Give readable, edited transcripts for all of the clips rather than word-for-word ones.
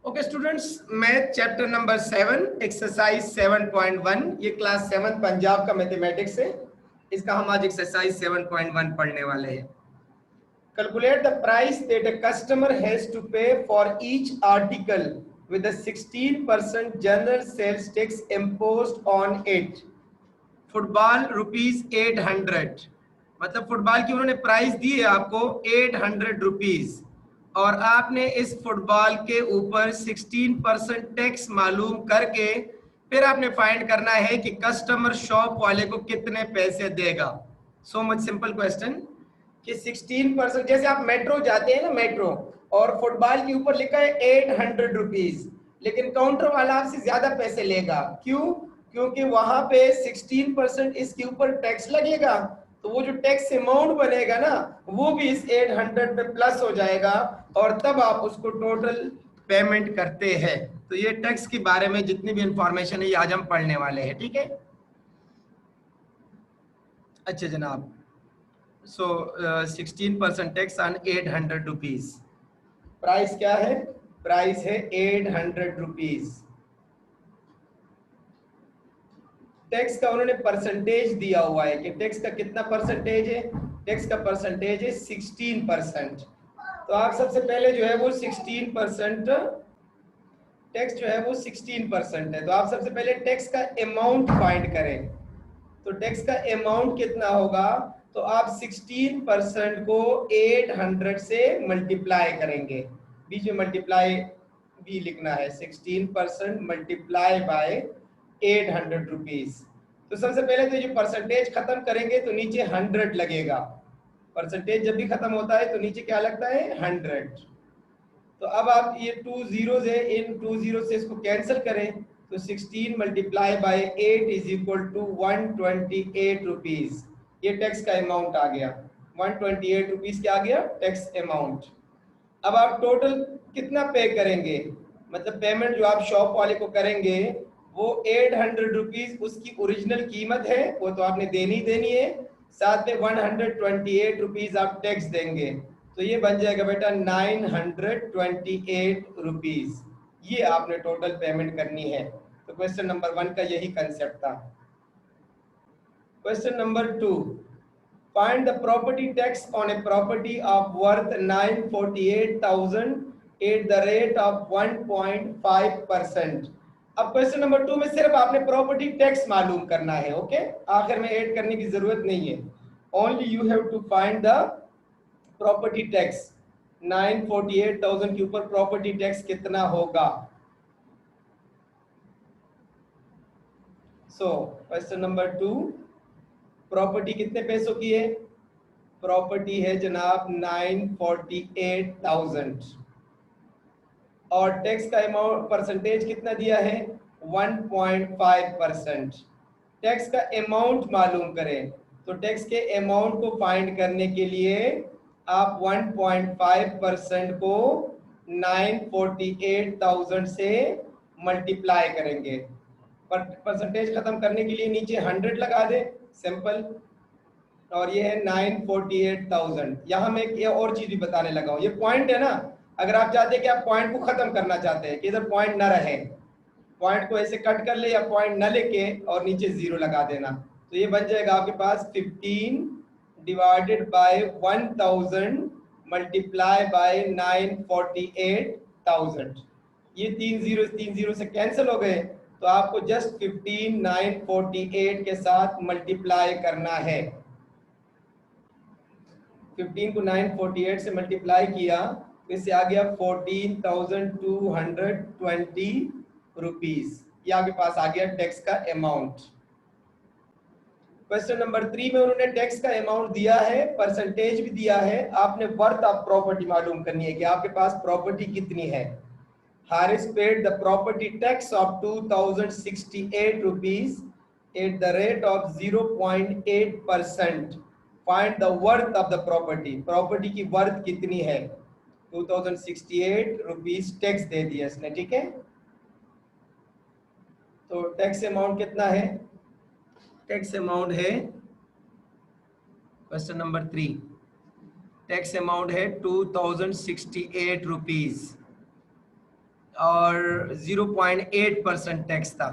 Okay students, math chapter number 7 exercise 7.1। ये class 7 Punjab का mathematics है। इसका हम आज एक्सरसाइज 7.1 पढ़ने वाले हैं। Calculate the price that a customer has to pay for each article with a 16% general sales tax imposed on it. Football ₹800, मतलब फुटबॉल की उन्होंने प्राइस दी है आपको 800 रुपीज, और आपने इस फुटबॉल के ऊपर 16% टैक्स मालूम करके फिर आपने फाइंड करना है कि कस्टमर शॉप वाले को कितने पैसे देगा। सो मच सिंपल क्वेश्चन कि 16%, जैसे आप मेट्रो जाते हैं ना, मेट्रो, और फुटबॉल के ऊपर लिखा है 800 रुपीज, लेकिन काउंटर वाला आपसे ज्यादा पैसे लेगा। क्यों? क्योंकि वहां पे 16% इसके ऊपर टैक्स लगेगा, तो वो जो टैक्स अमाउंट बनेगा ना, वो भी इस 800 पे प्लस हो जाएगा, और तब आप उसको टोटल पेमेंट करते हैं। तो ये टैक्स के बारे में जितनी भी इंफॉर्मेशन है ये आज हम पढ़ने वाले हैं, ठीक है। अच्छा जनाब, सो 16% टैक्स ऑन 800 रुपीज। प्राइस क्या है? प्राइस है 800 रुपीज। टैक्स का उन्होंने परसेंटेज दिया हुआ है कि टैक्स का कितना परसेंटेज है। टैक्स का परसेंटेज है 16%। तो आप सबसे पहले जो है वो 16% टैक्स जो है वो 16% है, तो आप सबसे पहले टैक्स का अमाउंट फाइंड करें। तो टैक्स का अमाउंट कितना होगा? तो आप 16% को 800 से मल्टीप्लाई करेंगे। बीच में मल्टीप्लाई भी लिखना है, 16% मल्टीप्लाई बाय 800 रुपीज। तो सबसे पहले तो जो परसेंटेज खत्म करेंगे तो नीचे 100 लगेगा। परसेंटेज जब भी खत्म होता है तो नीचे क्या लगता है? 100। तो अब आप ये 2 जीरोज है, इन 2 जीरो से इसको कैंसिल करें, तो 16 multiply by 8 is equal to 128 rupees. ये टैक्स का अमाउंट आ गया, 128 रुपीज क्या आ गया? Tax amount. अब आप टोटल कितना पे करेंगे, मतलब पेमेंट जो आप शॉप वाले को करेंगे वो 800 रुपीज उसकी ओरिजिनल कीमत है, वो तो आपने देनी है, साथ में 128 रुपीज आप टैक्स देंगे, तो ये बन जाएगा बेटा 928 रुपीज। ये आपने टोटल पेमेंट करनी है। तो क्वेश्चन नंबर 1 का यही कंसेप्ट था। Question number 2, find the property tax on a property of worth 948,000 at the rate of 1.5%। अब क्वेश्चन नंबर 2 में सिर्फ आपने प्रॉपर्टी टैक्स मालूम करना है। ओके, आखिर में ऐड करने की जरूरत नहीं है। Only you have to find the property tax. 948,000 के ऊपर प्रॉपर्टी टैक्स कितना होगा। सो क्वेश्चन नंबर 2, प्रॉपर्टी कितने पैसों की है? प्रॉपर्टी है जनाब 948,000, और टैक्स का अमाउंट परसेंटेज कितना दिया है? 1.5%। टैक्स का अमाउंट मालूम करें, तो टैक्स के अमाउंट को फाइंड करने के लिए आप 1.5% को 948,000 से मल्टीप्लाई करेंगे। परसेंटेज खत्म करने के लिए नीचे 100 लगा दे, सिंपल। और ये है 948,000। यहाँ मैं एक और चीज भी बताने लगा हूँ, ये पॉइंट है ना, अगर आप चाहते हैं कि आप पॉइंट को खत्म करना चाहते हैं कि इधर पॉइंट ना रहे, पॉइंट को ऐसे कट कर ले या पॉइंट ना लेके और नीचे 0 लगा देना, तो ये बन जाएगा आपके पास 15 डिवाइडेड बाय 1000 मल्टीप्लाई बाय 948,000। ये 3 जीरो से कैंसिल हो गए, तो आपको जस्ट 15 948 के साथ मल्टीप्लाई करना है। 15 को 948 से मल्टीप्लाई किया तो इससे आ गया 14,220 रुपीज। ये आपके पास आ गया टैक्स का अमाउंट। क्वेश्चन नंबर 3 में उन्होंने टैक्स का अमाउंट दिया है, परसेंटेज भी दिया है, आपने वर्थ ऑफ प्रॉपर्टी मालूम करनी है कि आपके पास प्रॉपर्टी कितनी है। Haris paid the property tax of 2068 rupees at the rate of 0.8%। Find the worth of the property, property की वर्थ कितनी है। 2068 रुपीज टैक्स दे दिया इसने, ठीक है। तो टैक्स अमाउंट कितना है? टैक्स अमाउंट है, क्वेश्चन नंबर 3, टैक्स अमाउंट है 2068 रुपीज। और 0.8% टैक्स था,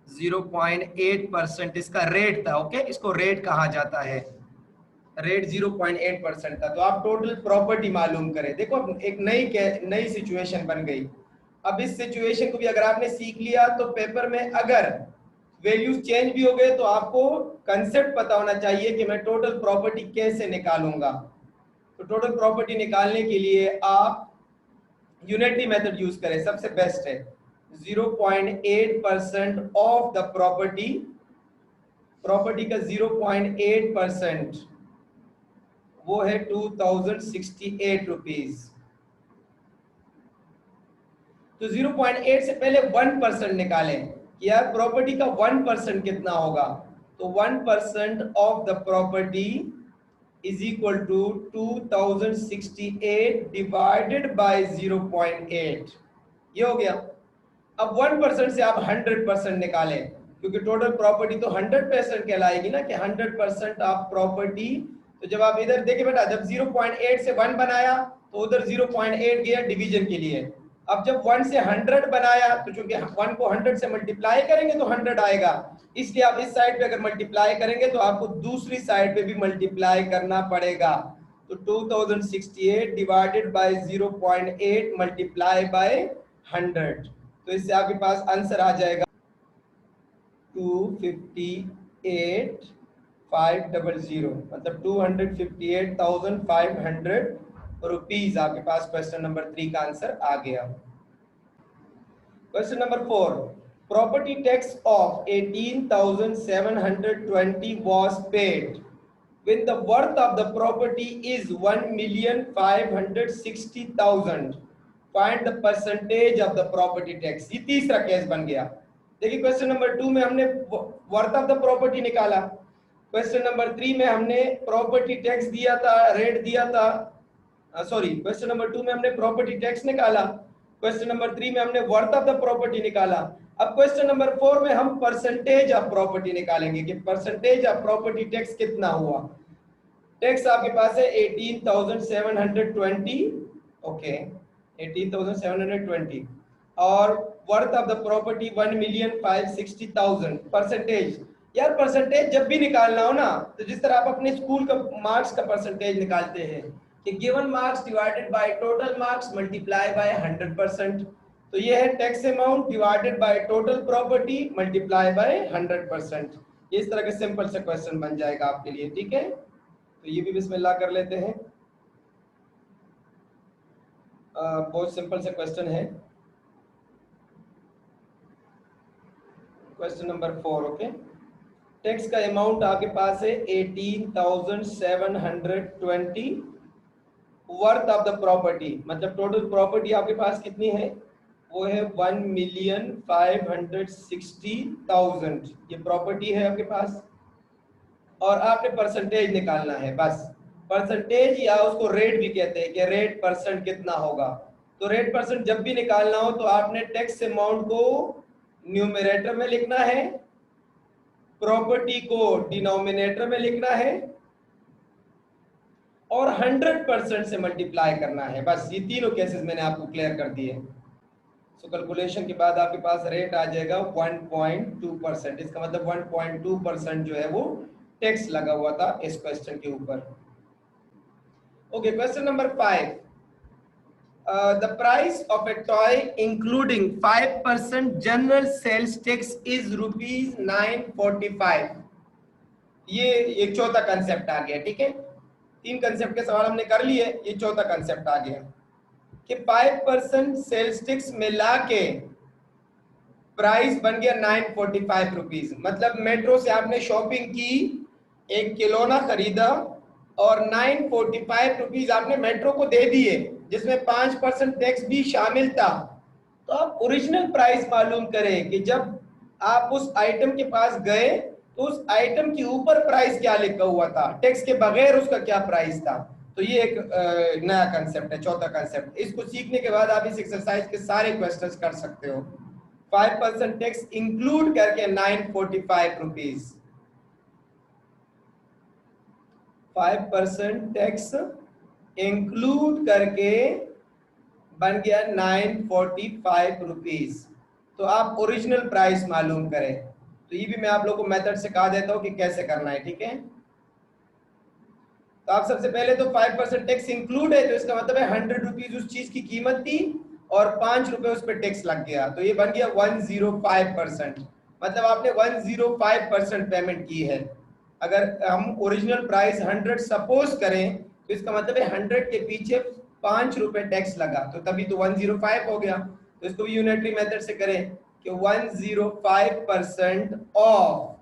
0.8% इसका रेट था। ओके, इसको रेट कहा जाता है, रेट 0.8% था। तो आप टोटल प्रॉपर्टी मालूम करें। देखो अब एक नई सिचुएशन बन गई। अब इस सिचुएशन को भी अगर आपने सीख लिया तो पेपर में अगर वैल्यूज चेंज भी हो गए तो आपको कंसेप्ट पता होना चाहिए कि मैं टोटल प्रॉपर्टी कैसे निकालूंगा। तो टोटल प्रॉपर्टी निकालने के लिए आप यूनिटी मेथड यूज करें, सबसे बेस्ट है। 0.8% ऑफ द प्रॉपर्टी का 0.8% वो है 2068 रुपीज। तो 0.8 से पहले 1% निकालें कि यार प्रॉपर्टी का 1% कितना होगा। तो 1% of the property is equal to 2068 divided by 0.8, ये हो गया। अब 1% से आप 100% निकालें, क्योंकि टोटल प्रॉपर्टी तो 100% कहलाएगी ना, कि 100% ऑफ प्रॉपर्टी। तो जब आप इधर देखिए बेटा, जब 0.8 से 1 बनाया तो उधर 0.8 गया डिवीजन के लिए। अब जब 1 से 100 बनाया तो चूंकि 1 को 100 से मल्टीप्लाई करेंगे तो 100 आएगा, इसलिए आप इस साइड पे अगर मल्टीप्लाई करेंगे तो आपको दूसरी साइड पे भी मल्टीप्लाई करना पड़ेगा। तो 2068 डिवाइडेड बाय 0.8 मल्टीप्लाई बाय 100, तो इससे आपके पास आंसर आ जाएगा 258,500, मतलब 258,500 रुपीज आपके पास क्वेश्चन नंबर 3 का आंसर आ गया। Question number 4, property tax of 18,720 was paid when the worth of the property is 1,560,000. Find the percentage of the property tax. ये तीसरा केस बन गया। देखिए क्वेश्चन नंबर 2 में हमने वर्थ ऑफ द प्रॉपर्टी निकाला, क्वेश्चन नंबर 3 में हमने प्रॉपर्टी टैक्स दिया था, रेट दिया था, सॉरी क्वेश्चन नंबर 2 में हमने प्रॉपर्टी टैक्स निकाला, क्वेश्चन नंबर 3 में हमने वर्थ ऑफ द प्रॉपर्टी निकाला। अब क्वेश्चन नंबर 4 में हम परसेंटेज ऑफ प्रॉपर्टी निकालेंगे कि परसेंटेज ऑफ प्रॉपर्टी टैक्स कितना हुआ। टैक्स आपके पास है 18,720, ओके 18,720, और worth of the property 1,560,000। Percentage, यार परसेंटेज जब भी निकालना हो ना, तो जिस तरह आप अपने स्कूल का मार्क्स का परसेंटेज निकालते हैं कि given marks divided by total marks multiply by 100%, तो ये है tax amount divided by total property multiply by 100%। ये इस तरह के सिंपल से क्वेश्चन बन जाएगा आपके लिए, ठीक है। तो ये भी बिस्मिल्लाह कर लेते हैं, बहुत सिंपल से क्वेश्चन है। Question number 4, okay. टैक्स का अमाउंट आपके पास है 18,720, वर्थ ऑफ द प्रॉपर्टी मतलब टोटल प्रॉपर्टी आपके पास कितनी है, वो है 1,560,000, ये प्रॉपर्टी है आपके पास। और आपने परसेंटेज निकालना है, बस परसेंटेज या उसको रेट भी कहते हैं कि रेट परसेंट कितना होगा। तो रेट परसेंट जब भी निकालना हो तो आपने टैक्स अमाउंट को न्यूमरेटर में लिखना है, प्रॉपर्टी को डिनोमिनेटर में लिखना है और 100% से मल्टीप्लाई करना है। बस ये तीनों केसेस मैंने आपको क्लियर कर दिए। सो कैलकुलेशन के बाद आपके पास रेट आ जाएगा 1.2%। इसका मतलब 1.2% जो है वो टैक्स लगा हुआ था इस क्वेश्चन के ऊपर। Okay, question number 5, the price of a toy including 5% general sales tax is rupees 945। ये एक चौथा कंसेप्ट आ गया, ठीक है। 3 कंसेप्ट के सवाल हमने कर लिए, ये चौथा कंसेप्ट आ गया कि 5% सेल्स टैक्स मिला के प्राइस बन गया 945 रुपीज। मतलब मेट्रो से आपने शॉपिंग की, एक खिलौना खरीदा और 945 रुपीज आपने मेट्रो को दे दिए, जिसमें 5% टैक्स भी शामिल था। तो आप ओरिजिनल प्राइस मालूम करें कि जब आप उस आइटम के पास गए तो उस आइटम के ऊपर प्राइस क्या लिखा हुआ था, टैक्स के बगैर उसका क्या प्राइस था। तो ये एक नया कंसेप्ट है, चौथा कंसेप्ट। इसको सीखने के बाद आप इस एक्सरसाइज के सारे क्वेश्चंस कर सकते हो। 5% टैक्स इंक्लूड करके 945 रुपीज, 5% टैक्स इंक्लूड करके बन गया 945 रुपीज। तो आप ओरिजिनल प्राइस मालूम करें। तो ये भी मैं आप लोगों को मेथड सिखा देता हूँ कि कैसे करना है, ठीक है। तो आप सबसे पहले तो 5% टैक्स इंक्लूड है, तो इसका मतलब है 100 रुपीज उस चीज की कीमत थी और 5 रुपए उस पर टैक्स लग गया, तो ये बन गया 105%। मतलब आपने 105% पेमेंट की है। अगर हम ओरिजिनल प्राइस 100 सपोज करें तो इसका मतलब है 100 के पीछे 5 रुपए टैक्स लगा, तो तभी तो 105 हो गया। तो इसको भी यूनिटरी मेथड से करें कि 105% ऑफ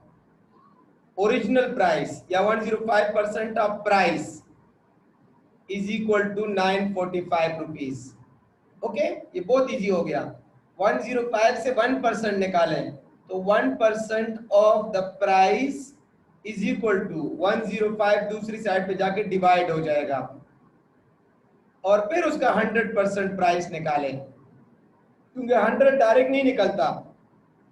ओरिजिनल प्राइस या 105% of price is equal to 945 rupees. Okay, ये बहुत इजी हो गया। 105 से 1% निकालें तो 1% of the price is equal to 105 दूसरी साइड पे जाके डिवाइड हो जाएगा और फिर उसका 100% प्राइस निकालें, क्योंकि 100 डायरेक्ट नहीं निकलता।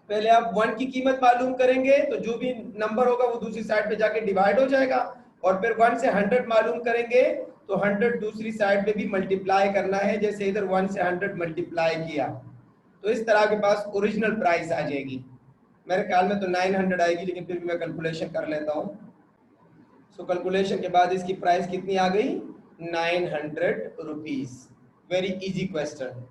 पहले आप 1 की कीमत मालूम करेंगे तो जो भी नंबर होगा वो दूसरी साइड पे जाके डिवाइड हो जाएगा, और फिर 1 से 100 मालूम करेंगे तो 100 दूसरी साइड पे भी मल्टीप्लाई करना है, जैसे इधर 1 से 100 मल्टीप्लाई किया तो इस तरह के पास ओरिजिनल प्राइस आ जाएगी। मेरे ख्याल में तो 900 आएगी, लेकिन फिर भी मैं कैलकुलेशन कर लेता हूँ। सो कैलकुलेशन के बाद इसकी प्राइस कितनी आ गई, 900 rupees. Very easy question.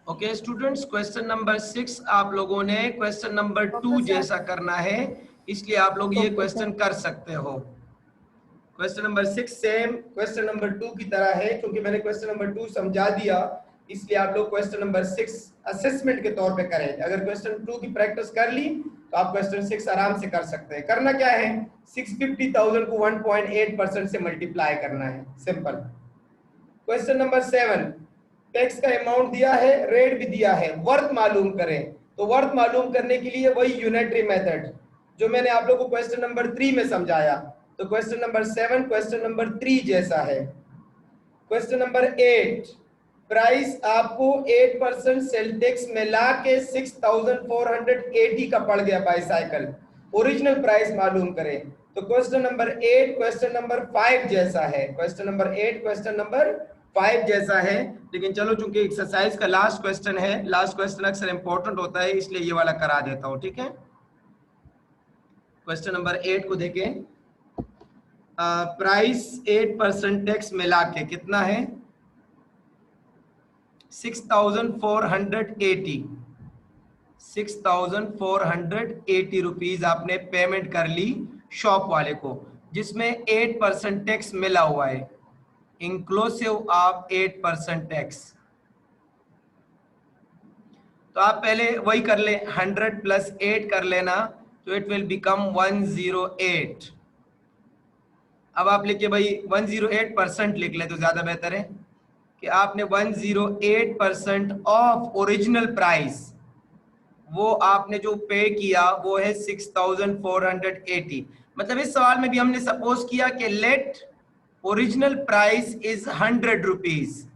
Okay students, question number 6 आप लोगों ने क्वेश्चन नंबर 2 जैसा करना है, इसलिए आप लोग ये क्वेश्चन कर सकते हो। Question number 6 same question number 2 की तरह है, क्योंकि मैंने क्वेश्चन नंबर 2 समझा दिया, इसलिए आप लोग क्वेश्चन नंबर 6 असेसमेंट के तौर पे करें। अगर क्वेश्चन 2 की प्रैक्टिस कर ली तो आप क्वेश्चन 6 आराम से कर सकते हैं। करना क्या है, 650,000 को 1.8% से मल्टीप्लाई करना है, सिंपल। क्वेश्चन नंबर 7, टैक्स का अमाउंट दिया है, रेट भी दिया है, वर्थ मालूम करें। तो वर्थ मालूम करने के लिए वही यूनिटरी मेथड जो मैंने आप लोगों को क्वेश्चन नंबर 3 में समझाया। तो क्वेश्चन नंबर 7 क्वेश्चन नंबर 3 जैसा है। क्वेश्चन नंबर 8, प्राइस आपको 8% सेल टैक्स मिला के 6,480 का पड़ गया बाईसाइकिल, ओरिजिनल प्राइस मालूम करें। तो क्वेश्चन नंबर 8 क्वेश्चन नंबर 5 जैसा है। क्वेश्चन नंबर 8 क्वेश्चन नंबर 5 जैसा है, लेकिन चलो चूंकि एक्सरसाइज का लास्ट क्वेश्चन है, लास्ट क्वेश्चन अक्सर इंपॉर्टेंट होता है, इसलिए ये वाला करा देता हूं, ठीक है। क्वेश्चन नंबर 8 को देखें। प्राइस 8% टैक्स मिला के कितना है, 6,480 6,480 रुपीज आपने पेमेंट कर ली शॉप वाले को, जिसमें 8% टैक्स मिला हुआ है, इंक्लूसिव ऑफ 8% टैक्स। तो आप पहले वही कर ले, 100 प्लस 8 कर लेना, तो इट विल बिकम 108। अब आप लिखिए भाई 108% लिख ले तो ज्यादा बेहतर है कि आपने 108% ऑफ ओरिजिनल प्राइस, वो आपने जो पे किया वो है 6,480। मतलब इस सवाल में भी हमने सपोज किया कि let original price is 100 rupees.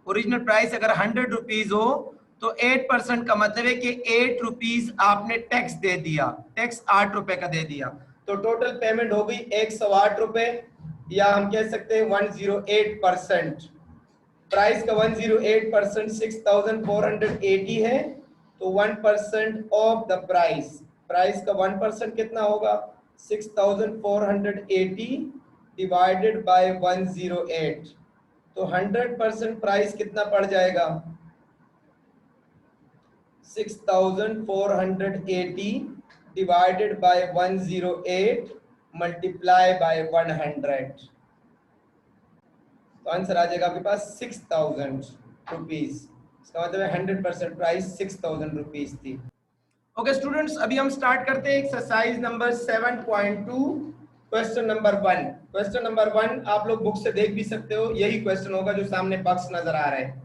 Original price अगर 100 रुपीज हो तो 8% का मतलब है कि 8 रुपीज आपने टैक्स दे दिया, टैक्स 8 रुपए का दे दिया, तो टोटल पेमेंट हो गई 108 रुपए, या हम कह सकते हैं 108%। प्राइस का 108% 6,480 है, तो 1% ऑफ द प्राइस, प्राइस का 1% कितना होगा, 6,480 डिवाइडेड बाय 108, तो 100% प्राइस कितना पड़ जाएगा, 6,480 डिवाइडेड बाय 108 मल्टीप्लाई बाय 100, तो आंसर आ जाएगा आपके पास 6,000 रुपीज। इसका मतलब है 100% प्राइस 6,000 रुपीज थी। ओके स्टूडेंट्स, अभी हम स्टार्ट करते हैं exercise number 7.2 question number 1। Question number 1 आप लोग बुक से देख भी सकते हो, यही क्वेश्चन होगा जो सामने बॉक्स नजर आ रहा है।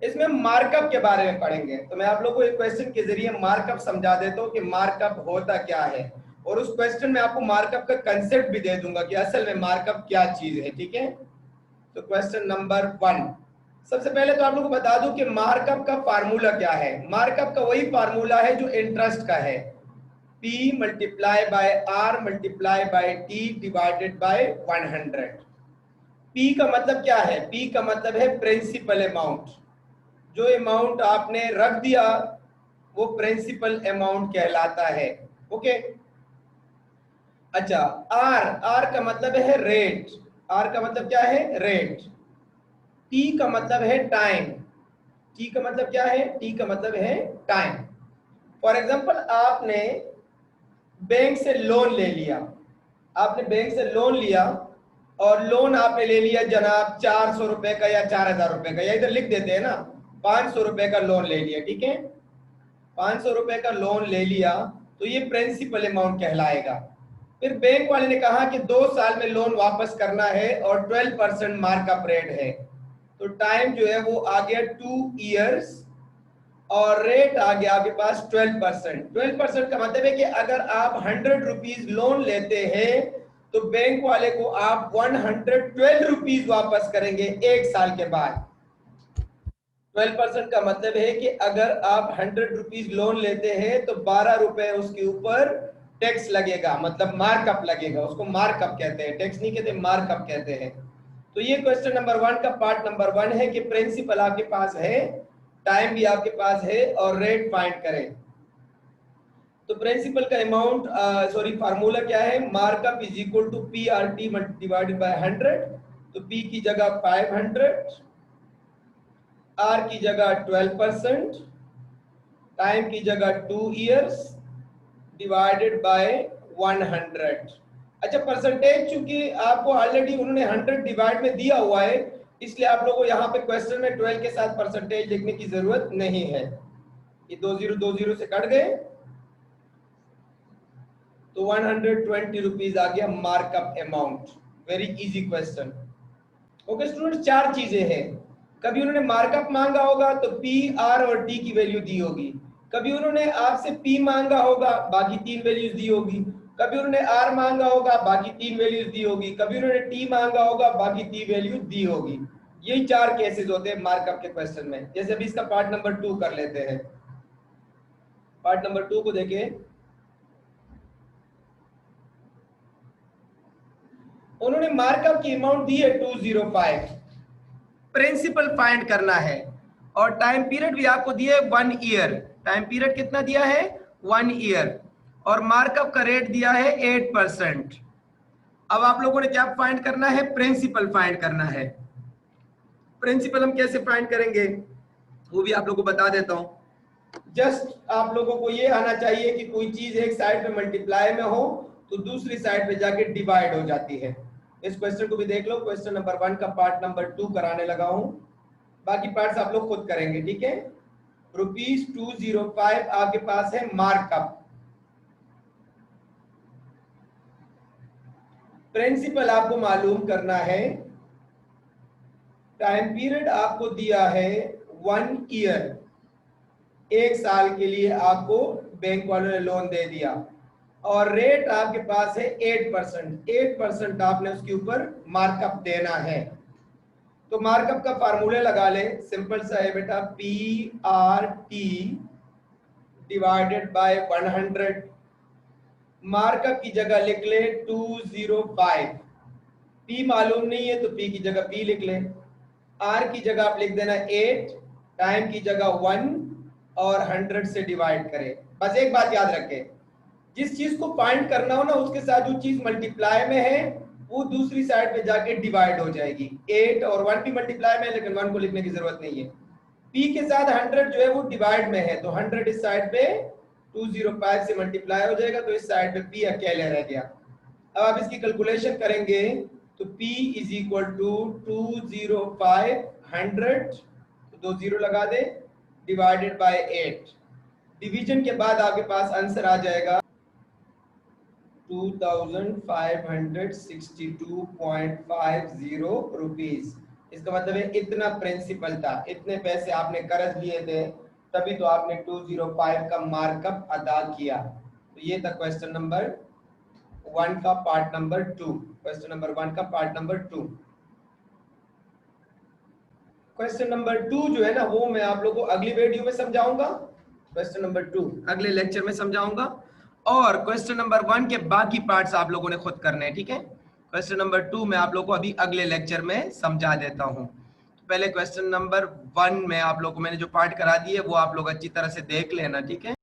इसमें मार्कअप के बारे में पढ़ेंगे, तो मैं आप लोगों को एक क्वेश्चन के जरिए मार्कअप समझा देता हूँ कि मार्कअप होता क्या है, और उस क्वेश्चन में आपको मार्कअप का कंसेप्ट भी दे दूंगा कि असल में मार्कअप क्या चीज है, ठीक है। तो क्वेश्चन नंबर 1, सबसे पहले तो आप लोगों को बता दूं कि मार्कअप का फार्मूला क्या है। मार्कअप का वही फार्मूला है जो इंटरेस्ट का है, P multiply by R multiply by T divided by 100। P P का मतलब क्या है? P का मतलब है प्रिंसिपल अमाउंट। जो अमाउंट आपने रख दिया वो प्रिंसिपल अमाउंट कहलाता है। ओके। अच्छा, R का मतलब है रेट। R का मतलब क्या है? रेट। T का मतलब है टाइम। T का मतलब क्या है? T का मतलब है टाइम। फॉर एग्जाम्पल आपने बैंक से लोन ले लिया, आपने बैंक से लोन लिया और लोन आपने ले लिया जनाब 400 रुपए का या 4000 रुपए का, या इधर लिख देते हैं ना 500 रुपए का लोन ले लिया। ठीक है, 500 रुपए का लोन ले लिया तो ये प्रिंसिपल अमाउंट कहलाएगा। फिर बैंक वाले ने कहा कि 2 साल में लोन वापस करना है और 12% मार्कअप रेट है, तो टाइम जो है वो आ गया 2 इयर्स और रेट आ गया आपके पास 12%। 12% का मतलब है कि अगर आप 100 रुपीज लोन लेते हैं तो बैंक वाले को आप 112 रुपीज वापस करेंगे 1 साल के बाद। 12% का मतलब है कि अगर आप 100 रुपीज लोन लेते हैं तो 12 रुपए उसके ऊपर टैक्स लगेगा, मतलब मार्कअप लगेगा। उसको मार्कअप कहते हैं, टैक्स नहीं कहते, मार्कअप कहते हैं। तो ये क्वेश्चन नंबर 1 का पार्ट नंबर 1 है कि प्रिंसिपल आपके पास है, टाइम भी आपके पास है और रेट फाइंड करें। तो प्रिंसिपल का अमाउंट फार्मूला क्या है? Markup is equal to PRT divided by 100। तो P की जगह 500, R की जगह 12%, टाइम की जगह 2 इयर्स डिवाइडेड बाय 100। अच्छा, परसेंटेज चूंकि आपको ऑलरेडी उन्होंने 100 डिवाइड में दिया हुआ है, इसलिए आप लोगों को यहाँ पे क्वेश्चन में 12 के साथ परसेंटेज लिखने की जरूरत नहीं है। ये 2 से कट गए तो 120 रुपीज आ गया markup amount. Very easy question. Okay student, 4 चीजें हैं। कभी उन्होंने मार्कअप मांगा होगा तो P, R और T की वैल्यू दी होगी। कभी उन्होंने आपसे P मांगा होगा, बाकी 3 वैल्यूज दी होगी। कभी उन्होंने R मांगा होगा, बाकी 3 वैल्यूज दी होगी। कभी उन्होंने T मांगा होगा, बाकी 3 वैल्यू दी होगी। यही 4 केसेस होते हैं मार्कअप के क्वेश्चन में। जैसे अभी इसका पार्ट नंबर 2 कर लेते हैं। पार्ट नंबर 2 को देखें। उन्होंने मार्कअप की अमाउंट दी है 205, प्रिंसिपल फाइंड करना है और टाइम पीरियड भी आपको दिया है 1 ईयर। टाइम पीरियड कितना दिया है? 1 ईयर। और मार्कअप का रेट दिया है 8%। अब आप लोगों ने क्या फाइंड करना है? प्रिंसिपल फाइंड करना है। प्रिंसिपल हम कैसे फाइंड करेंगे वो भी आप लोगों को बता देता हूं। जस्ट आप लोगों को ये आना चाहिए कि कोई चीज एक साइड पे मल्टीप्लाई में हो तो दूसरी साइड पे जाके डिवाइड हो जाती है। इस क्वेश्चन को भी देख लो। क्वेश्चन नंबर 1 का पार्ट नंबर 2 कराने लगा हूं, बाकी पार्ट्स आप लोग खुद करेंगे। ठीक है, ₹205 आपके पास है मार्कअप। प्रिंसिपल आपको मालूम करना है। टाइम पीरियड आपको दिया है 1 ईयर, 1 साल के लिए आपको बैंक वालों ने लोन दे दिया और रेट आपके पास है 8%। 8% आपने उसके ऊपर मार्कअप देना है। तो मार्कअप का फार्मूला लगा ले, सिंपल सा है बेटा, PRT डिवाइडेड बाय 100। मार्कअप की जगह लिख ले 205। P मालूम नहीं है तो P की जगह P लिख ले। R की जगह आप लिख देना 8, टाइम की जगह 1 और 100 से डिवाइड करें। बस एक बात याद रखें, जिस चीज को फाइंड करना हो ना उसके साथ जो चीज मल्टीप्लाई में है वो दूसरी साइड पे जाके डिवाइड हो जाएगी। 8 और 1 भी मल्टीप्लाई में है लेकिन 1 को लिखने की जरूरत नहीं है। P के साथ 100 जो है वो डिवाइड में है तो 100 इस साइड पे 205 से मल्टीप्लाई हो जाएगा तो इस साइड पे P अकेले रह गया। अब आप इसकी कैलकुलेशन करेंगे तो P इज इक्वल टू 205 100, तो 2 0 लगा दे, डिवाइडेड बाय 8। डिवीजन के बाद आपके पास आंसर आ जाएगा 2562.50 रुपीज। इसका मतलब है इतना प्रिंसिपल था, इतने पैसे आपने कर्ज लिए थे, तभी तो आपने 205 का मार्कअप अदा किया। तो ये था क्वेश्चन नंबर 1 का पार्ट नंबर 2। क्वेश्चन नंबर 1 का पार्ट नंबर 2। क्वेश्चन नंबर 2 जो है ना वो मैं आप लोगों को अगली वीडियो में समझाऊंगा। क्वेश्चन नंबर 2 अगले लेक्चर में समझाऊंगा और क्वेश्चन नंबर 1 के बाकी पार्ट्स आप लोगों ने खुद करने हैं। ठीक है, क्वेश्चन नंबर 2 मैं आप लोग को अभी अगले लेक्चर में समझा देता हूँ। पहले क्वेश्चन नंबर 1 में आप लोग को मैंने जो पार्ट करा दी है वो आप लोग अच्छी तरह से देख लेना, ठीक है।